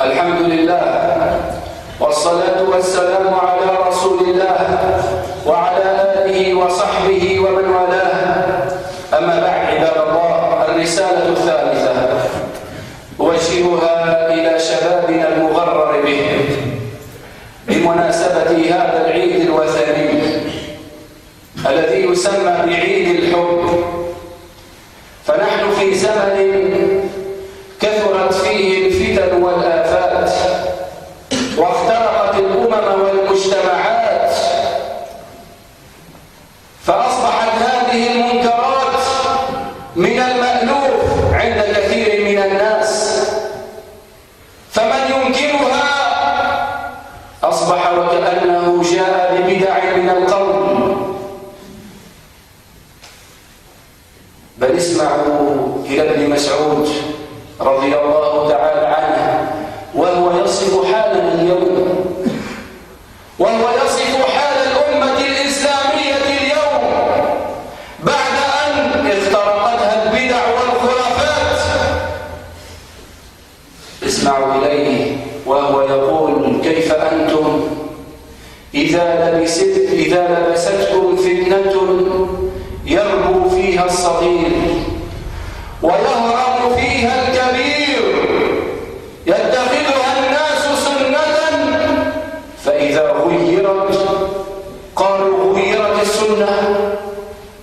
الحمد لله والصلاة والسلام على رسول الله وعلى آله وصحبه ومن والاه. أما بعد، عباد الله، الرسالة الثالثة أوجهها إلى شبابنا المغرر به بمناسبة هذا العيد الوثني الذي يسمى بعيد الحب. فنحن في زمن كثرت فيه الفتن والآفات، وافترقت الأمم والمجتمعات، فأصبحت هذه المنكرات من المألوف عند كثير من الناس، فمن ينكرها أصبح وكأنه جاء ببدع من القول. بل اسمعوا إلى ابن مسعود رضي الله تعالى عنه وهو يصف حالنا اليوم، وهو يصف حال الأمة الإسلامية اليوم بعد أن اخترقتها البدع والخرافات. اسمعوا إليه وهو يقول: كيف أنتم إذا لبستكم فتنة يربو فيها الصغير ويهرم فيها الكبير يتخذها الناس سنة، فإذا غيرت قالوا غيرت السنة.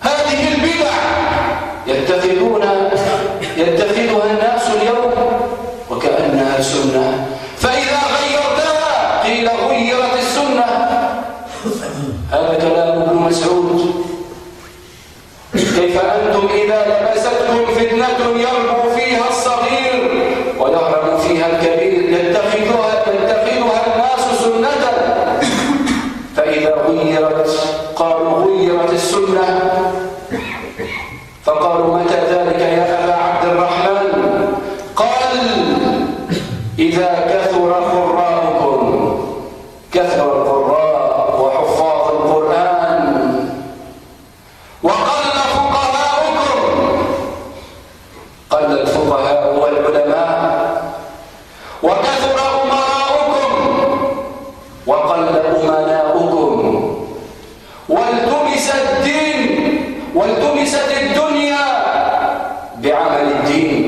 هذه البدع يتخذها الناس اليوم وكأنها سنة، فإذا غيرتها قيل غيرت السنة. هذا كلام ابن مسعود. كيف أنتم إذا لبستكم فتنة يربو فيها الصغير ويهرم فيها الكبير يتخذها الناس سنة، فإذا غيرت قالوا غيرت السنة. فقالوا: متى ذلك يا أبا عبد الرحمن؟ قال: إذا كثر قراءكم، كثر القراء وحفاظ القرآن، وقل الفقهاء والعلماء، وكثر أمراؤكم وقل أمناؤكم، والتمست الدنيا بعمل الدين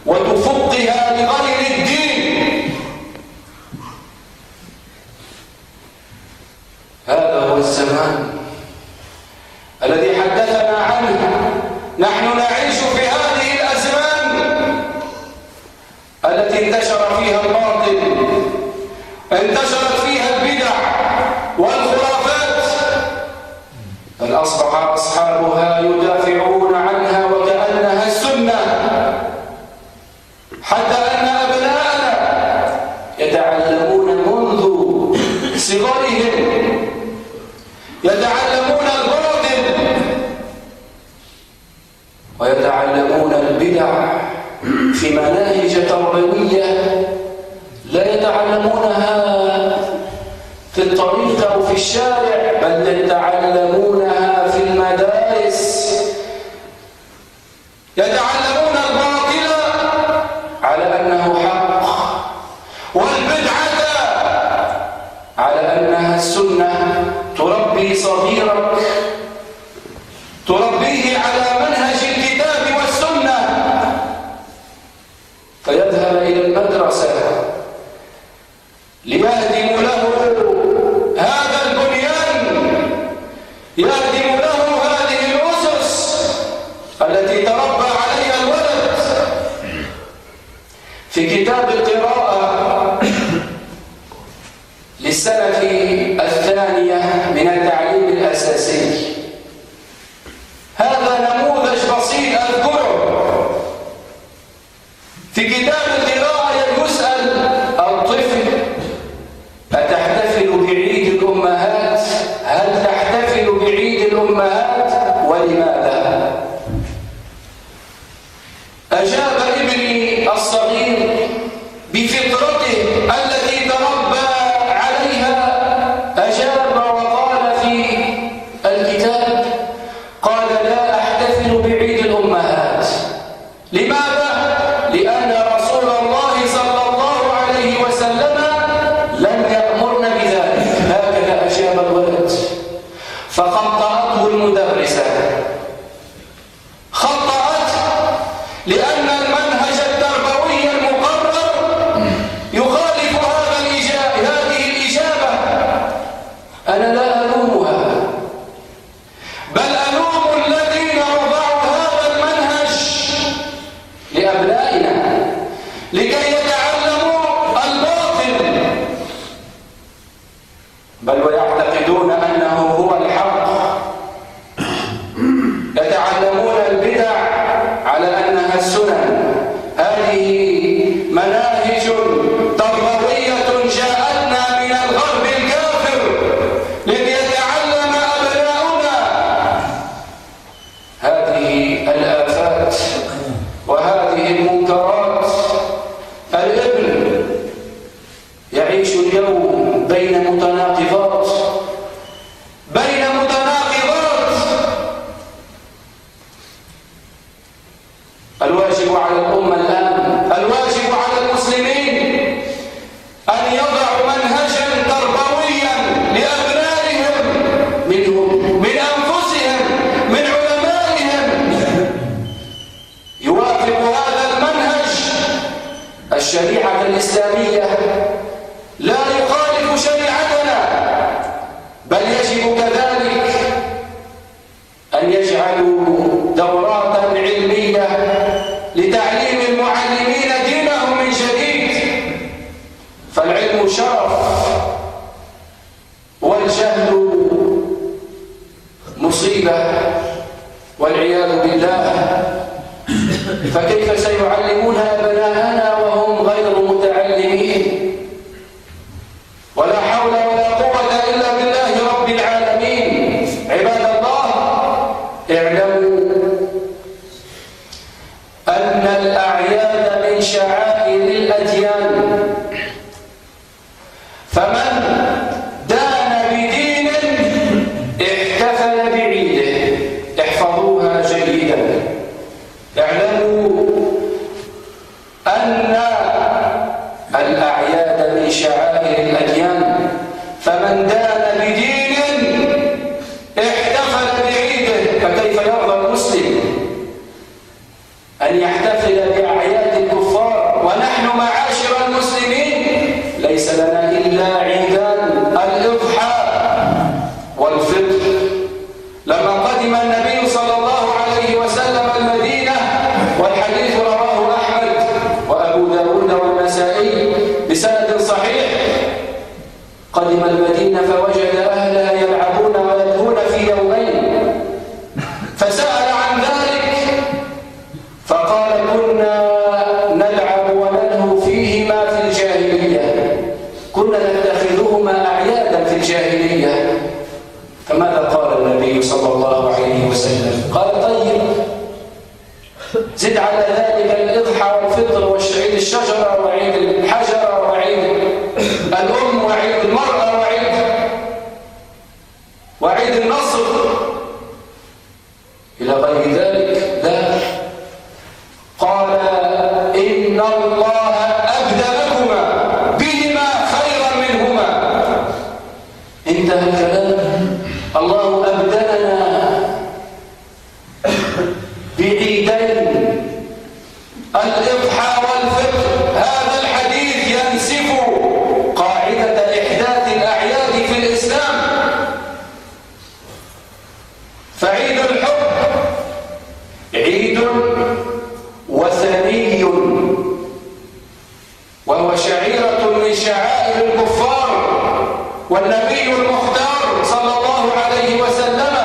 وتفقها لغير الدين. هذا هو الزمان الذي حدثنا عنه. نحن نعيش في هذه الأزمان التي انتشر فيها الباطل، انتشرت فيها البدع والخرافات، بل أصبح أصحابها يدافعون عنها وكأنها السنة، حتى أن أبناءنا يتعلمون منذ صغرهم، يتعلمون الباطل ويتعلمون البدع في مناهج تربوية لا يتعلمونها في الطريق أو في الشارع، بل يتعلمونها في المدارس. يتعلمون الباطل على أنه حق، والبدعة على أنها السنة. تربي صغيرك، تربيه على منهج الكتاب والسنة، فيذهب إلى المدرسة ليهدم له هذا البنيان، يهدم له هذه الأسس التي تربى عليها الولد. في كتاب القراءة للسنة الثانية من التعليم الأساسي، هذا نموذج بسيط أذكره. في كتاب القراءة يسأل الطفل: أتحتفل بعيد الأمهات؟ هل تحتفل بعيد الأمهات؟ ولماذا؟ أجاب ابني الصغير بفطرته التي تربى عليها، أجاب وقال في الكتاب مناهج تربوية جاءتنا من الغرب الكافر ليتعلم أبناؤنا هذه الآفات وهذه المنكرات. الابن يعيش اليوم بين متناقضات الواجب على الأمة الآن، الواجب على المسلمين أن يضعوا منهجا تربويا لأبنائهم منهم، من أنفسهم، من علمائهم، يوافق هذا المنهج الشريعة الإسلامية، لا يخالف شريعتنا، بل يجب كذلك أن يجعلوا دورات علمية لتعليم المعلمين دينهم من جديد، فالعلم شرف والجهل مصيبة والعياذ بالله. فكيف سيعلمون أبناءنا وهم غير متعلمين؟ ولا حول ولا قوة إلا بالله رب العالمين. عباد الله، اعلموا أن الأعياد من شعائر الأديان، فمن دان بدين احتفل بعيده. احفظوها جيدا. اعلموا أن الأعياد من شعائر الأديان، فمن دان بدين احتفل بعيده. فكيف يرضى المسلم أن يحتفل بأعياد الكفار ونحن معاشر المسلمين ليس لنا إلا عيدان: الإضحى والفطر. لما قدم النبي صلى الله عليه وسلم المدينة، والحديث رواه أحمد وأبو داود والنسائي بسند صحيح، قدم المدينة فوجد أهلها يلعبون ويلهون في يومين، فسأل عن ذلك فقال: كنا نلعب ونلهو فيهما في الجاهلية، كنا نتخذهما أعيادا في الجاهلية. فماذا قال النبي صلى الله عليه وسلم؟ قال: طيب، زد على ذلك الإضحى والفطر وعيد الشجرة وعيد الحجرة وعيد الأم وعيد المرأة وعيد النصر إلى غير ذلك. لا، قال: إن الله أبدلكما بهما خيرا منهما. انتهى الكلام. الله أبدلنا بعيدين، الإضحى والفطر. هذا الحديث ينسف قاعدة إحداث الأعياد في الإسلام. فعيد الحب عيد وثني، وهو شعيرة من شعائر الكفار، والنبي المختار صلى الله عليه وسلم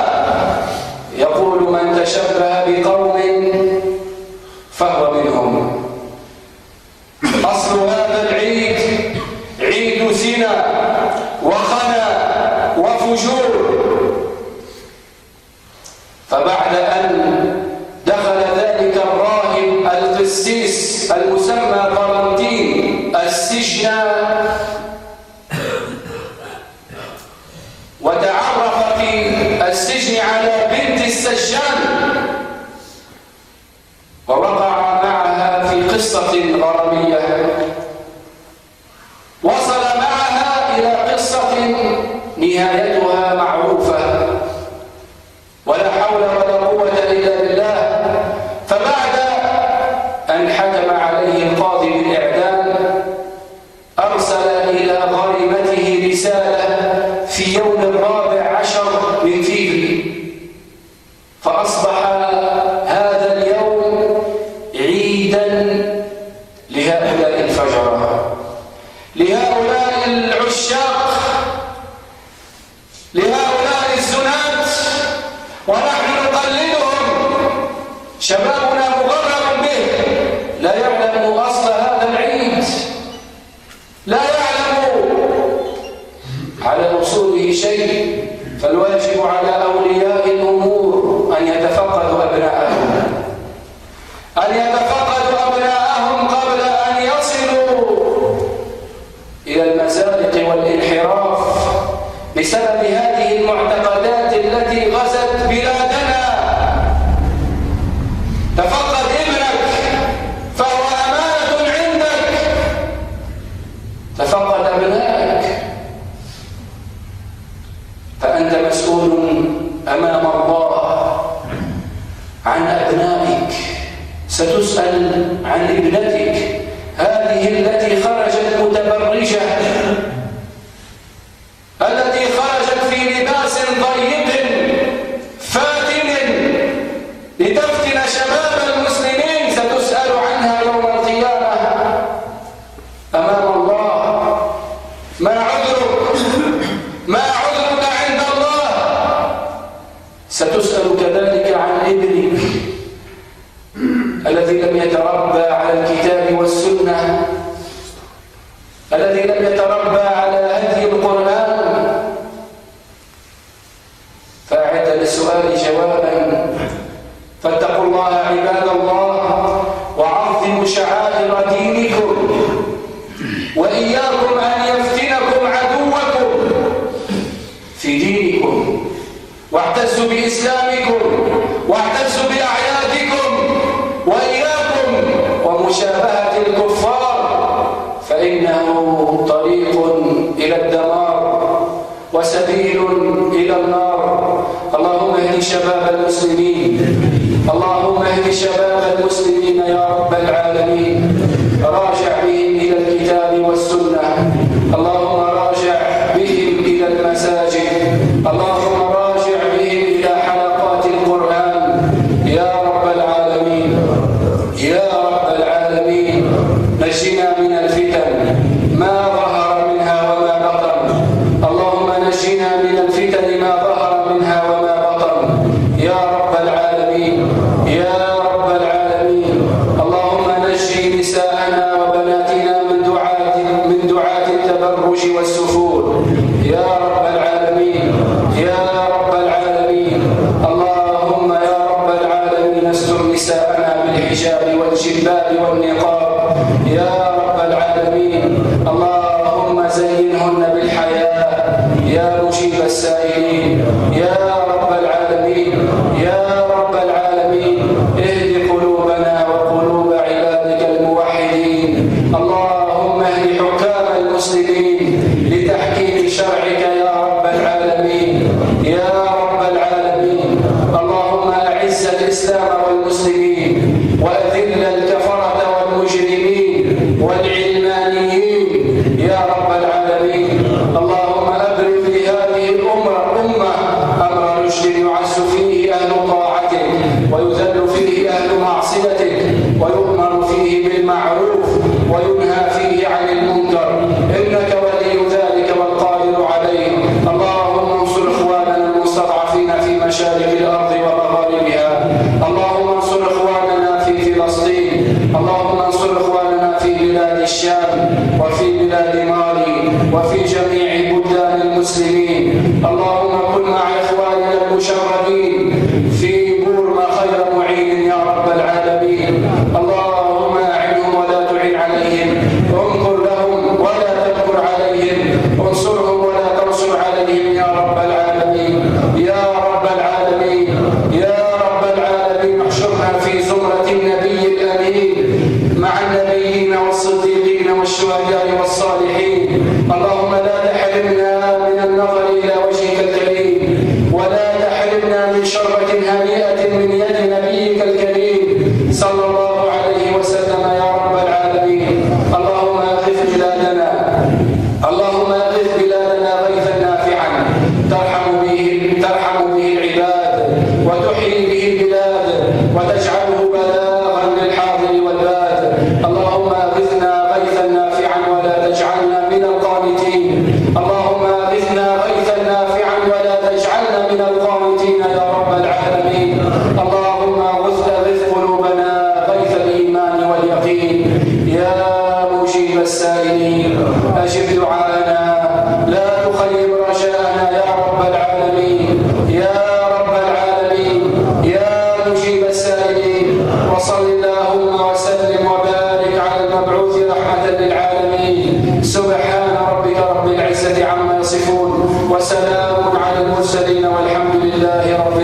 يقول: من تشبه بقوم فهو منهم. أصل هذا العيد عيد زنا وخنا وفجور. فبعد أن دخل ذلك الراهب القسيس المسمى قرنطين السجن وتعرف في السجن على بنت السجان، ووقع معها في قصة غرامية، وصل معها إلى قصة نهايتها معروفة، ولا حول ولا قوة إلا بالله. فبعد أن حكم عليه القاضي بالإعدام، أرسل إلى غريمته رسالة في يوم 14 من فيفري، فأصبح هذا اليوم عيدا لهؤلاء الفجرة، لهؤلاء العشاق، لهؤلاء الزنات، ونحن نقلدهم. شبابنا مغرم به، لا يعلم أصل هذا العيد، المزالق والانحراف بسبب هذه المعتقدات التي غزت بلادنا. تفقد ابنك فهو أمانة عندك، تفقد أبنائك فأنت مسؤول أمام الله عن أبنائك. ستسأل عن ابنتك هذه التي خرجت متبرجة، التي خرجت في لباس ضيق فاتن لتفتن شباب المسلمين. ستسأل عنها يوم القيامة أمام الله. ما عذرك؟ ما عذرك عند الله؟ ستسأل كذلك عن ابنك الذي لم يتربى على الكتاب والسنة، الذي لم يتربى على هدي القرآن. فأعد للسؤال جوابا. فاتقوا الله عباد الله وعظموا شعائر دينكم، وإياكم أن يفتنكم عدوكم في دينكم. واعتزوا بإسلامكم واعتزوا بأعيادكم، وإياكم ومشابهة الكفار، فإنه طريق إلى الدمار وسبيل إلى النار. اللهم اهد شباب المسلمين، اللهم اهد شباب المسلمين يا رب العالمين. راجع بهم إلى الكتاب والسنة، اللهم راجع بهم إلى المساجد، اللهم راجع بهم إلى حلقات القرآن يا رب العالمين. يا رب العالمين نجنا من الفتن ما ظهر منها وما بطن، اللهم نجنا من الفتن ما ظهر منها وما بطن يا رب العالمين. يا رب العالمين اللهم نجي نساءنا وبناتنا من دعاة التبرج والسفور يا رب العالمين. يا رب العالمين اللهم يا رب العالمين استر نساءنا بالحجاب والجلباب والنقاب يا رب العالمين. اللهم زينهن بالحياء يا مجيب السائلين يا رب العالمين. يا رب العالمين اهد قلوبنا وقلوب عبادك الموحدين. اللهم اهد حكام المسلمين لتحكيم شرعك يا رب العالمين. يا رب العالمين اللهم اعز الإسلام والمسلمين وأذل الكفرة والمجرمين والعلمانيين يا رب العالمين. اللهم أبرم لهذه الأمة أمر رشد يعز فيه أهل طاعتك ويذل فيه أهل معصيتك ويؤمر فيه بالمعروف وينهى فيه عن المنكر، إنك ولي ذلك والقادر عليه. اللهم انصر إخواننا المستضعفين في مشارق الأرض ومغاربها، اللهم انصر إخواننا في فلسطين، اللهم انصر إخواننا في بلاد الشام وفي بلاد مالي وفي جميع بلدان المسلمين. اللهم كن مع إخواننا المشردين في بورما خير معين يا رب العالمين. اللهم أعنهم ولا تعن عليهم، انصر لهم ولا تنكر عليهم، انصرهم ولا تنصر عليهم يا رب العالمين. يا رب العالمين يا رب العالمين احشرنا في زمرة النبي الأمين مع النبيين والصديقين والشهداء والصالحين. اللهم لا تحرمنا من النظر إلى وجهك الكريم، ولا تحرمنا من شربة هنيئة من يد نبيك الكريم صلى الله عليه وسلم يا رب العالمين. اللهم أغث بلادنا، اللهم أغث بلادنا غيثا نافعا ترحم به العباد وتحيي به البلاد وتجعله بلاغا للحاضر والباد. اللهم أغثنا غيثا نافعا ولا تجعلنا من القانتين. اللهم أغثنا غيثا نافعا ولا تجعلنا من القانتين يا رب العالمين. اللهم أغث قلوبنا غيث الإيمان واليقين يا مجيب السائلين. أجب دعاءنا لا تخيب رجاءنا يا رب العالمين. يا رب العالمين يا مجيب السائلين. وصل اللهم وسلم وبارك على المبعوث رحمة للعالمين. سبحان ربك رب العزة عما يصفون، وسلام على المرسلين، والحمد لله رب